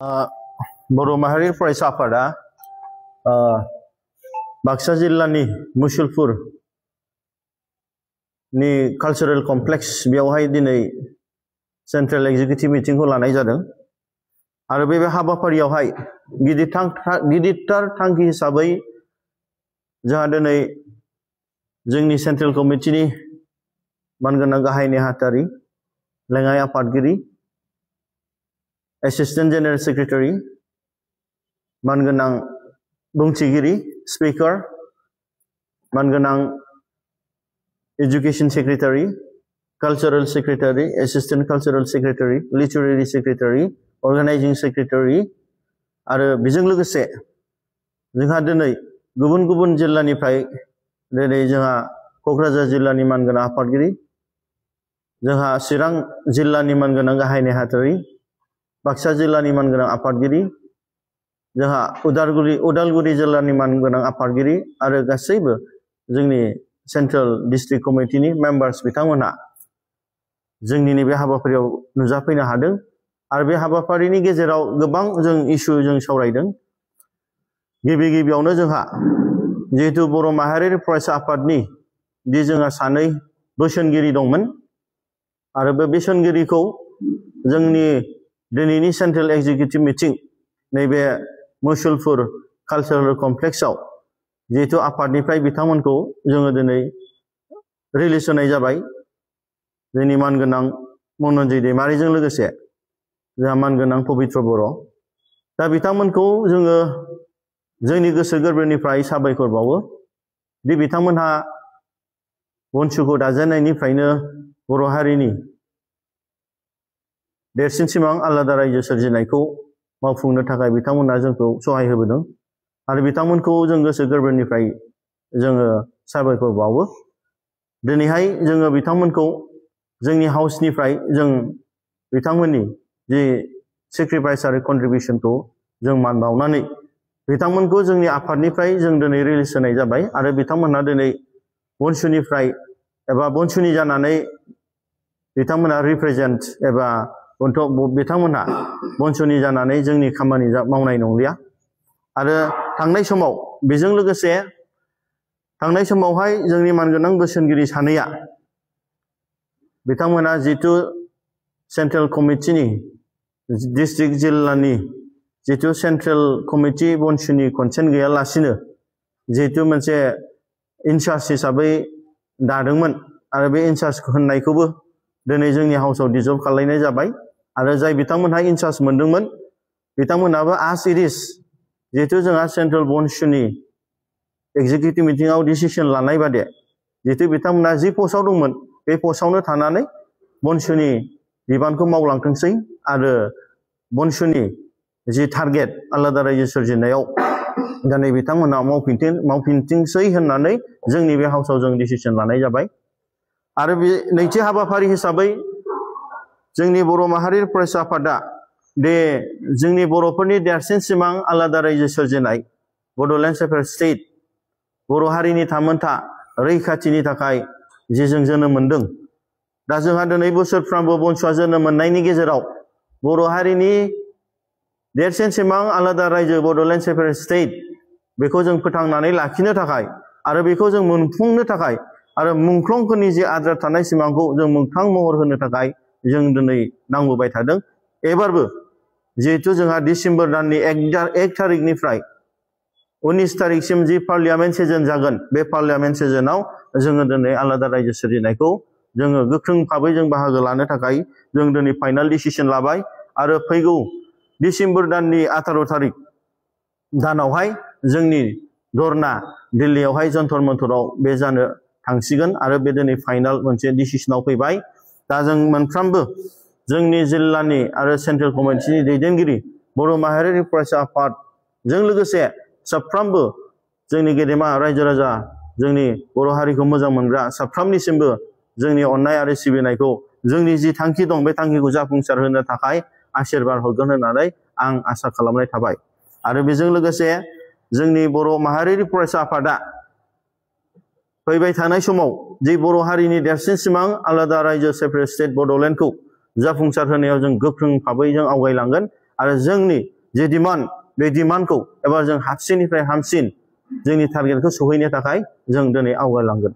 बर' माहारि फरायसा आफादा बाक्सा जिल्लानि मुसलपुर नि कालचारेल कमप्लेक्स बेयावहाय दिनै सेंट्रेल एग्जीक्यूटिव मीटिंखौ लानाय जादों आरो बे हाबाफारियावहाय गिदिरथार थांखि हिसाबै जोंहा दिनै जोंनि सेंट्रेल कमिटिनि मानगोनां गाहाय नेहाथारि लेङाइ आफादगिरि एसिस्टेंट जनरल सेक्रेटारि मानगोनां बुंथिगिरि स्पीकर मानगोनां education secretary cultural secretary assistant cultural secretary literary secretary organising secretary आरो बेजों लोगोसे जोंहा दिनै गुबुन गुबुन जिल्लानिफ्राय दिनै जोंहा क'क्राझार जिल्लानि मानगोनां आफादगिरि जोंहा चिरां जिल्लानि मानगोनां गाहाय नेहाथारि बाक्सा जिल्लानि मानगोनां आफादगिरि जोंहा उदालगुरि जिल्लानि मानगोनां आफादगिरि आरो गासैबो जोंनि सेंट्रेल डिस्ट्रिक्ट कमिटिनि मेम्बार्स बिथांमोनहा जोंनि नैबे हाबाफारियाव नुजाफैनो हादों आरो बे हाबाफारिनि गेजेराव गोबां जों इस्यु जों सावरायदों। गिबियावनो जोंहा जिहेतु बर' माहारियारि फरायसा आफादनि जोंहा सानै बोसोनगिरि दंमोन आरो बे बोसोनगिरिखौ जोंनि दिनैनि सेंट्रेल एग्जीक्यूटिव मीटिं नैबे मुसलपुर कालचारेल कमप्लेक्सआव जिहेतु आफादनिफ्राय बिथांमोनखौ जोङो दिनै रिलिज होनाय जाबाय। जोंनि मानगोनां मन'न्जय दैमारिजों लोगोसे जोंहा मानगोनां पबित्र बर' दा बिथांमोनखौ जोङो जोंनि गोसो गोरबोनिफ्राय साबायखर बावो दि बिथांमोनहा बनसुखौ दाजेननायनिफ्रायनो बर' हारिनि देरसिन सिमां आलादा रायजो सोरजिनायखौ मावफुंनो थाखाय बिथांमोनहा जोंखौ सहाय होबोदों आरो बिथांमोनखौ जों गोसो गोरबोनिफ्राय जोङो साबायखर बावो। दिनैहाय जोङो बिथांमोनखौ जोंनि हाउसनिफ्राय जों बिथांमोननि जि सेक्रिफाइस आरो कन्ट्रिबिउसनखौ जों मान बावनानै बिथांमोनखौ जोंनि आफादनिफ्राय जों दिनै रिलिज होनाय जाबाय आरो बिथांमोनहा दिनै बनसुनिफ्राय एबा बनसुनि जानानै बिथांमोनहा रिप्रेजेन्ट एबा बिथांमोनहा बनसुनि जानानै जोंनि खामानि मावनाय नंलिया आरो थांनाय समाव बेजों लोगोसे थांनाय समावहाय जोंनि मानगोनां बोसोनगिरि सानैया बिथांमोना जितु सेंट्रेल कमिटिनि डिस्ट्रिक्ट जिल्लानि जितु सेंट्रेल कमिटि बनसुनि कनसेन्ट गैयालासिनो जितु मोनसे इनचार्ज हिसाबै दादोंमोन आरो बे इनचार्ज होननायखौबो दिनै जोंनि हाउसआव डिजल्भ खालामनाय जाबाय आरो जाय बिथांमोनहा इनचार्ज मोनदोंमोन बिथांमोनहाबो आस इट इज जिहेतु जोंहा सेंट्रेल बनसुनि एग्जीक्यूटिव मीटिंआव डिसिसन लानाय बादि जिहेतु बिथांमोना जि पस्टआव दंमोन बे पस्टआवनो थानानै बनसुनि बिबानखौ मावलांथोंसै आरो बनसुनि जि टारगेट आलादा रायजो सोरजिनायाव दिनै बिथांमोना मावफिनथोंसै होननानै जोंनि बे हाउसआव जों डिसिसन लानाय जाबाय। आरो बे नैथि हाबाफारि हिसाबै जोंनि बर' माहारि फरायसा आफादा जोंनि बर'फोरनि देरसिन सिमां आलादा रायजो सोरजिनाय बड'लेण्ड सेपारेट स्टेट बर' हारिनि थामोनथा रैखाथिनि थाखाय जे जों जोनोम मोनदों। दा जोंहा दिनै बोसोरफ्रामबो बनसुआ जोनोम मोननायनि गेजेराव बर' हारिनि देरसिन सिमां आलादा रायजो बड'लेण्ड सेपारेट स्टेट बेखौ जों फोथांनानै लाखिनो थाखाय आरो बेखौ जों मोनफुंनो थाखाय आरो मुंख्लंफोरनि जे आद्रा थानाय सिमांखौ जों मोगथां महर होनो थाखाय जों दिनै नांबोबाय थादों। एबारबो जिहेतु जोंहा डिसेम्बर दाननि 1 थारिखनिफ्राय 19 थारिखसिम जि पार्लियामेन्ट सेसन जागोन बे पार्लियामेन्ट सेसनाव जोङो दिनै आलादा रायजो सोरजिनायखौ जोङो गोख्रों भाबै जों बाहागो लानो थाखाय जों दिनै फाइनाल डिसिसन लाबाय आरो फैगौ डिसेम्बर दाननि 18 थारिख दानावहाय जोंनि धरना दिल्लीयावहाय जन्तर मन्तराव बे जानो थांसिगोन आरो बे दिनै फाइनाल मोनसे डिसिसनाव फैबाय। दा जों मोनफ्रोमबो जोंनि जिल्लानि आरो सेंट्रेल कमिटिनि दैदेनगिरि बर' माहारियारि फरायसा आफादजों लोगोसे साफ्रोमबो जोंनि गेदेमा रायजो राजा जोंनि बर' हारिखौ मोजां मोनग्रा साफ्रोमनिसिमबो जोंनि अननाय आरो सिबिनायखौ जोंनि जि थांखि दं बे थांखिखौ जाफुंसार होनो थाखाय आशीर्बाद हरगोन होननानै आं आसा खालामनाय थाबाय। आरो बेजों लोगोसे जोंनि बर' माहारियारि फरायसा आफादा फैबाय थानाय समाव जि बर' हारिनि देरसिन सिमां आलादा रायजो सेपारेट स्टेट बड'लेण्डखौ जाफुंसार होनायाव जों गोख्रों भाबै जों आवगायलांगोन आरो जोंनि जे डिमान्ड बे डिमान्डखौ एबा जों हाबसिननिफ्राय हामसिन जोंनि टारगेटखौ सहैनो थाखाय जों दिनै आवगायलांगोन